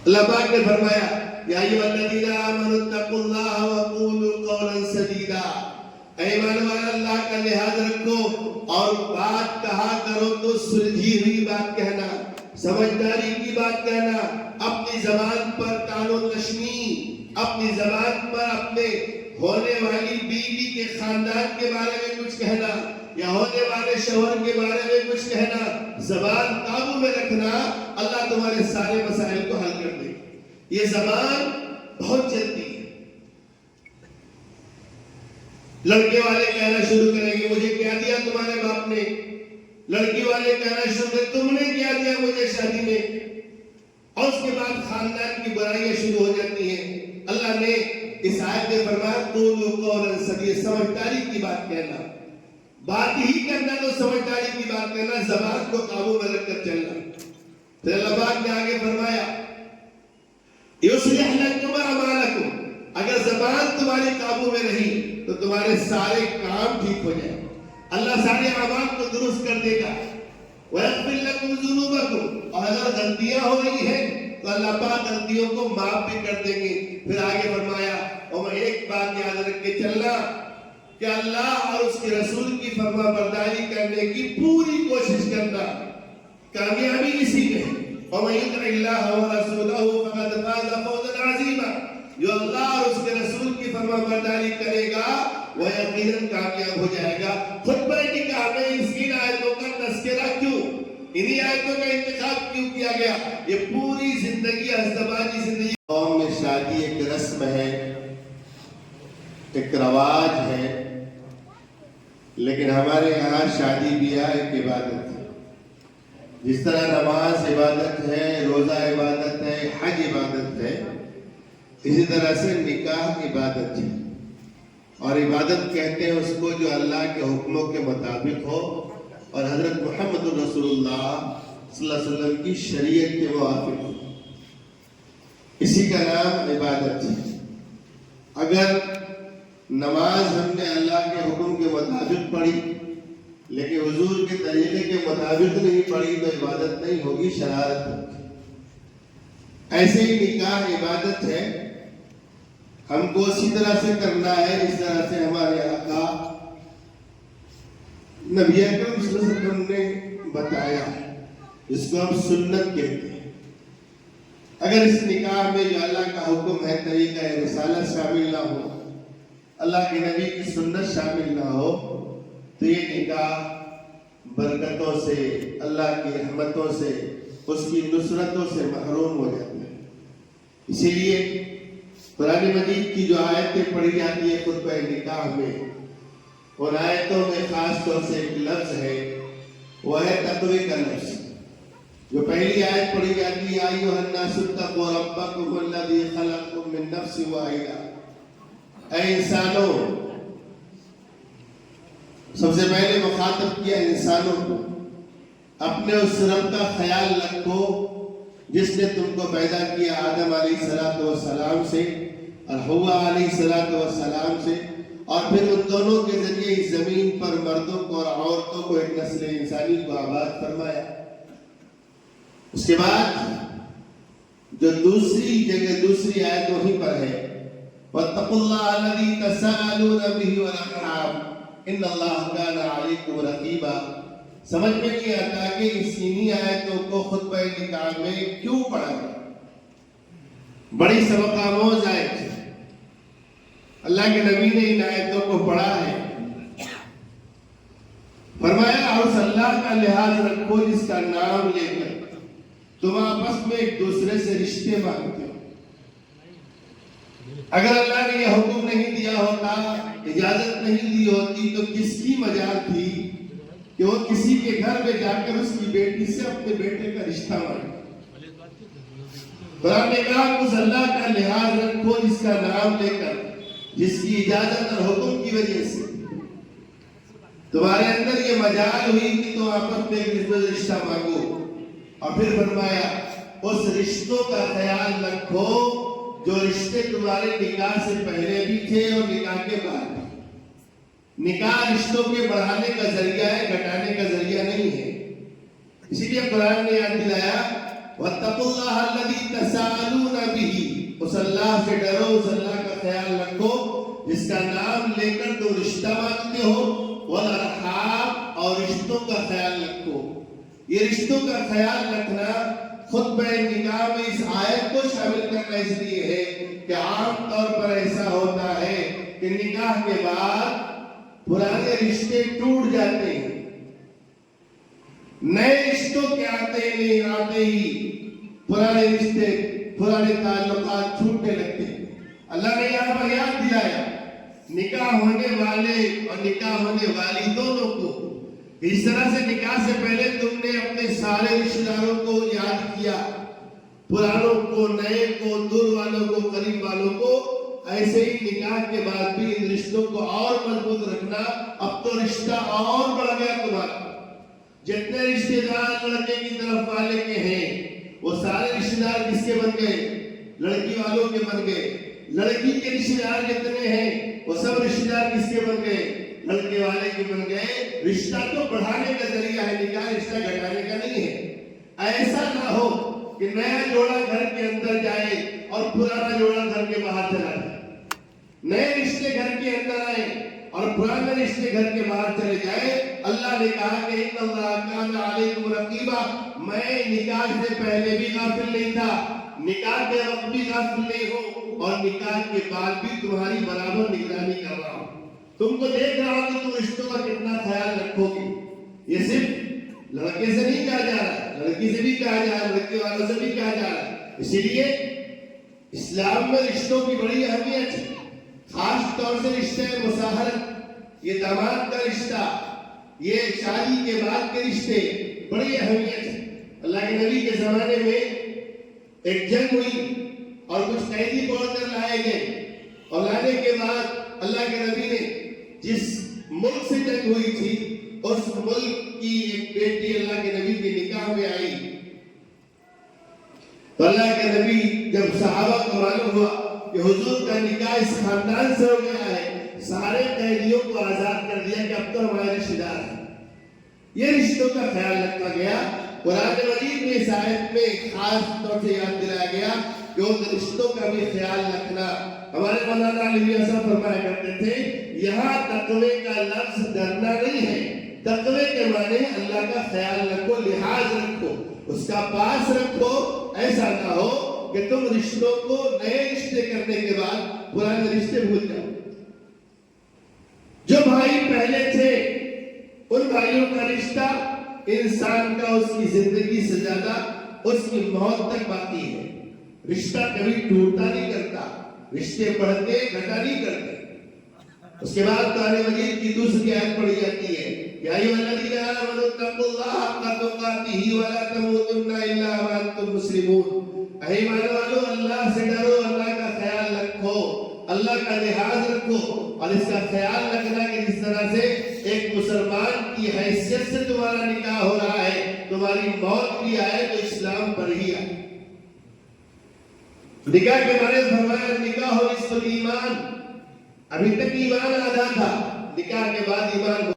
اللہ پاک نے فرمایا یا ایھا الذین آمنوا اتقوا اللہ وقولوا قولا سدیدا، اے ایمان والو اللہ کا لحاظ رکھو اور بات کہا کرو تو سلجھی ہوئی بات کہنا، سمجھداری کی بات کہنا، اپنی زبان پر قانون نشنی، اپنی زبان پر اپنے ہونے والی بیوی کے خاندان کے بارے میں کچھ کہنا یا ہونے والے شوہر کے بارے میں کچھ کہنا، زبان قابو میں رکھنا، اللہ تمہارے سارے مسائل کو حل کر دے گا۔ یہ زبان بہت چلتی ہے، لڑکے والے کہنا شروع کریں گے مجھے کیا دیا تمہارے باپ نے، لڑکی والے کہنا شروع کریں تم نے کیا دیا مجھے شادی میں، اور اس کے بعد خاندان کی برائیاں شروع ہو جاتی ہیں۔ اللہ نے اس آیت میں فرمایا قولوا قولا سدیدا، سمجھداری کی بات کہنا، بات ہی کرنا تو سمجھداری کی بات کرنا، زبان کو قابو میں رکھ کر چلنا۔ پھر اللہ پاک نے آگے فرمایا یصلح لکم اعمالکم، اگر زبان تمہاری قابو میں رہی تو تمہارے سارے کام ٹھیک ہو جائیں، اللہ سارے اعمال کو درست کر دے گا۔ وَيَغْفِرْ لَكُمْ ذُنُوبَكُمْ، اور اگر غلطیاں ہو رہی ہیں تو اللہ پاک غلطیوں کو معاف بھی کر دیں گے۔ پھر آگے فرمایا اور ایک بات یاد رکھ کے چلنا کہ اللہ اور اس کے رسول کی فرما برداری کرنے کی پوری کوشش کرنا، کامیابی اسی میں ہے۔ وَمَن يُطِعِ اللَّهَ وَرَسُولَهُ فَقَدْ فَازَ فَوْزًا عَظِيمًا، جو اللہ اور اس کے رسول کی فرما برداری کرے گا وہ یقیناً کامیاب ہو جائے گا۔ خطبہ نکاح میں ان آیتوں کا تذکرہ کیوں، انہی آیتوں کا انتخاب کیوں کیا گیا؟ یہ پوری زندگی ازدواجی زندگی قوم میں شادی ایک رسم ہے، ایک رواج ہے، لیکن ہمارے یہاں شادی بیاہ ایک عبادت ہے۔ جس طرح نماز عبادت ہے، روزہ عبادت ہے، حج عبادت ہے، اسی طرح سے نکاح عبادت ہے، اور عبادت کہتے ہیں اس کو جو اللہ کے حکموں کے مطابق ہو اور حضرت محمد رسول اللہ صلی اللہ علیہ وسلم کی شریعت کے موافق ہو، اسی کا نام عبادت ہے۔ اگر نماز ہم نے اللہ کے حکم کے مطابق پڑھی لیکن حضور کے طریقے کے مطابق نہیں پڑھی تو عبادت نہیں ہوگی، شرارت ہوگی۔ ایسے ہی نکاح عبادت ہے، ہم کو اسی طرح سے کرنا ہے جس طرح سے ہمارے آقا نبی اکرم صلی اللہ علیہ وسلم نے بتایا، جس کو ہم سنت کہتے ہیں۔ اگر اس نکاح میں جو اللہ کا حکم ہے، طریقہ رسالت شامل نہ ہو، اللہ کے نبی کی سنت شامل نہ ہو تو یہ نکاح برکتوں سے، اللہ کی رحمتوں سے، اس کی نصرتوں سے محروم ہو جاتا ہے۔ اسی لیے قرآن مجید کی جو آیتیں پڑھی جاتی ہے خطبہ نکاح میں، ان آیتوں میں خاص طور سے ایک لفظ ہے، وہ ہے تقوی کا لفظ۔ جو پہلی آیت پڑھی جاتی ہے یا ایھا الناس اتقوا ربکم الذی خلقکم من نفس واحدہ، اے انسانوں، سب سے پہلے مخاطب کیا انسانوں کو، اپنے اس رب کا خیال رکھو جس نے تم کو پیدا کیا آدم علیہ السلام سے اور حوا علیہ السلام سے، اور پھر ان دونوں کے ذریعے اس زمین پر مردوں کو اور عورتوں کو ایک نسل انسانی کو آباد فرمایا۔ اس کے بعد جو دوسری جگہ دوسری آیت وہیں پر ہے، وَاتَّقُوا اللَّهَ الَّذِي تَسَاءَلُونَ بِهِ وَالْأَرْحَامَ إِنَّ اللَّهَ كَانَ عَلَيْكُمْ رَقِيبًا۔ سمجھ میں نہیں آتا کہ اس انہی آیتوں کو خطبہ نکاح میں کیوں پڑھا گیا؟ بڑی سبق آموز آیت ہے، اللہ کے نبی نے ان آیتوں کو پڑھا ہے، فرمایا اور اللہ کا لحاظ رکھو جس کا نام لے کر تم آپس میں ایک دوسرے سے رشتے مانگتے ہو۔ اگر اللہ نے یہ حکم نہیں دیا ہوتا، اجازت نہیں دی ہوتی، تو کس کی مجال تھی کہ وہ کسی کے گھر میں جا کر اس کی بیٹی سے اپنے بیٹے کا رشتہ مانگے؟ قرآن نے کہا اس اللہ کا لحاظ رکھو جس کا نام لے کر، جس کی اجازت اور حکم کی وجہ سے تمہارے اندر یہ مجال ہوئی کہ تم آپس میں ایک دوسرے سے رشتہ مانگو۔ اور پھر فرمایا اس رشتوں کا خیال رکھو جو رشتے تمہارے نکاح سے پہلے بھی تھے اور نکاح کے بعد بھی۔ نکاح رشتوں کے بڑھانے کا ذریعہ ہے، گھٹانے کا ذریعہ نہیں ہے۔ اسی لیے قرآن نے یاد دلایا وَاتَّقُوا اللَّهَ الَّذِي تَسَاءَلُونَ جس کا نام لے کر تم رشتہ باندھتے ہو، والارحام، اور رشتوں کا خیال رکھو۔ یہ رشتوں کا خیال رکھنا خطبہ نکاح میں اس آیت کو شامل کرنا اس لیے ہے کہ عام طور پر ایسا ہوتا ہے کہ نکاح کے بعد پرانے رشتے ٹوٹ جاتے ہیں، نئے رشتوں کے آتے ہی پرانے رشتے، پرانے تعلقات چھوٹنے لگتے ہیں۔ اللہ نے یہاں پر یاد دلایا نکاح ہونے والے اور نکاح ہونے والی دونوں کو، اس طرح سے نکاح سے پہلے تم نے اپنے سارے رشتہ داروں کو یاد کیا، پرانوں کو، نئے کو، دور والوں کو، قریب والوں کو، ایسے ہی نکاح کے بعد بھی ان رشتوں کو اور مضبوط رکھنا۔ اب تو رشتہ اور بڑھ گیا تمہارا، جتنے رشتہ دار لڑکے کی طرف والے کے ہیں وہ سارے رشتہ دار کس کے بن گئے؟ لڑکی والوں کے بن گئے۔ لڑکی کے رشتہ دار جتنے ہیں وہ سب رشتہ دار کس کے بن گئے؟ لڑکے والے کے بن گئے۔ رشتہ تو بڑھانے کا ذریعہ ہے نکاح، رشتہ گھٹانے کا نہیں ہے۔ ایسا نہ ہو کہ نیا جوڑا گھر کے اندر جائے اور پرانا جوڑا گھر کے باہر چلا جائے، نئے رشتے گھر کے اندر آئے اور پرانے رشتے گھر کے باہر چلے جائے۔ اللہ نے کہا کہ ان اللہ کان علیکم رقیبا، میں نکاح سے پہلے بھی غافل نہیں تھا، نکاح کے وقت بھی غافل نہیں ہوں، اور نکاح کے بعد بھی تمہاری برابر نگرانی کر رہا ہوں۔ تم کو دیکھ رہا ہوں کہ تم رشتوں کا کتنا خیال رکھو گی۔ یہ صرف لڑکے سے نہیں کہا جا رہا، لڑکی سے بھی کہا جا رہا، لڑکے والوں سے بھی کہا جا رہا۔ اسی لیے اسلام میں رشتوں کی بڑی اہمیت ہے، خاص طور سے رشتے مساہرت، یہ داماد کا رشتہ، یہ شادی کے بعد کے رشتے بڑی اہمیت ہے۔ اللہ کے نبی کے زمانے میں ایک جنگ ہوئی اور کچھ قیدی پکڑ کر لائے گئے، اور لانے کے بعد اللہ کے نبی نے جس ملک سے جنگ ہوئی تھی اس ملک کی ایک بیٹی اللہ کے نبی کے نکاح میں آئی، تو اللہ کے نبی جب صحابہ کو معلوم ہوا کہ حضور کا نکاح اس خاندان سے ہو گیا ہے، سارے قیدیوں کو آزاد کر دیا کہ اب تو ہمارے رشتہ دار ہیں۔ یہ رشتوں کا خیال رکھا گیا۔ قرآن مجید میں اس آیت میں خاص طور سے یاد دلایا گیا کہ ان رشتوں کا بھی خیال رکھنا۔ ہمارے مولانا علی صاحب فرمایا کرتے تھے یہاں تقوی کا لفظ ڈرنا نہیں ہے، تقوی کے معنی اللہ کا خیال رکھو، لحاظ رکھو، اس کا پاس رکھو۔ ایسا نہ ہو کہ تم رشتوں کو نئے رشتے کرنے کے بعد پرانے رشتے بھول جاؤ۔ جو بھائی پہلے تھے ان بھائیوں کا رشتہ انسان کا اس کی زندگی سے زیادہ اس کی موت تک باقی ہے۔ رشتہ کبھی ٹوٹتا نہیں کرتا، رشتے بڑھتے گھٹا نہیں کرتے۔ اس کے بعد قرآن مجید کی دوسری آیت پڑھی جاتی ہے، یا ایھا الذین آمنوا اتقوا اللہ حق تقاتہ ولا تموتن الا وانتم مسلمون۔ اے ایمان والو، اللہ سے ڈرو، اللہ کا خیال رکھو، اللہ کا لحاظ رکھو، اور اس کا خیال رکھنا کہ جس طرح سے ایک مسلمان کی حیثیت سے تمہارا نکاح ہو رہا ہے، تمہاری موت بھی آئے تو اسلام پر ہی آئے۔ نکاح کے بارے میں فرمایا نکاح نصف الایمان، ابھی تک ایمان آدھا تھا، نکاح کے بعد ایمان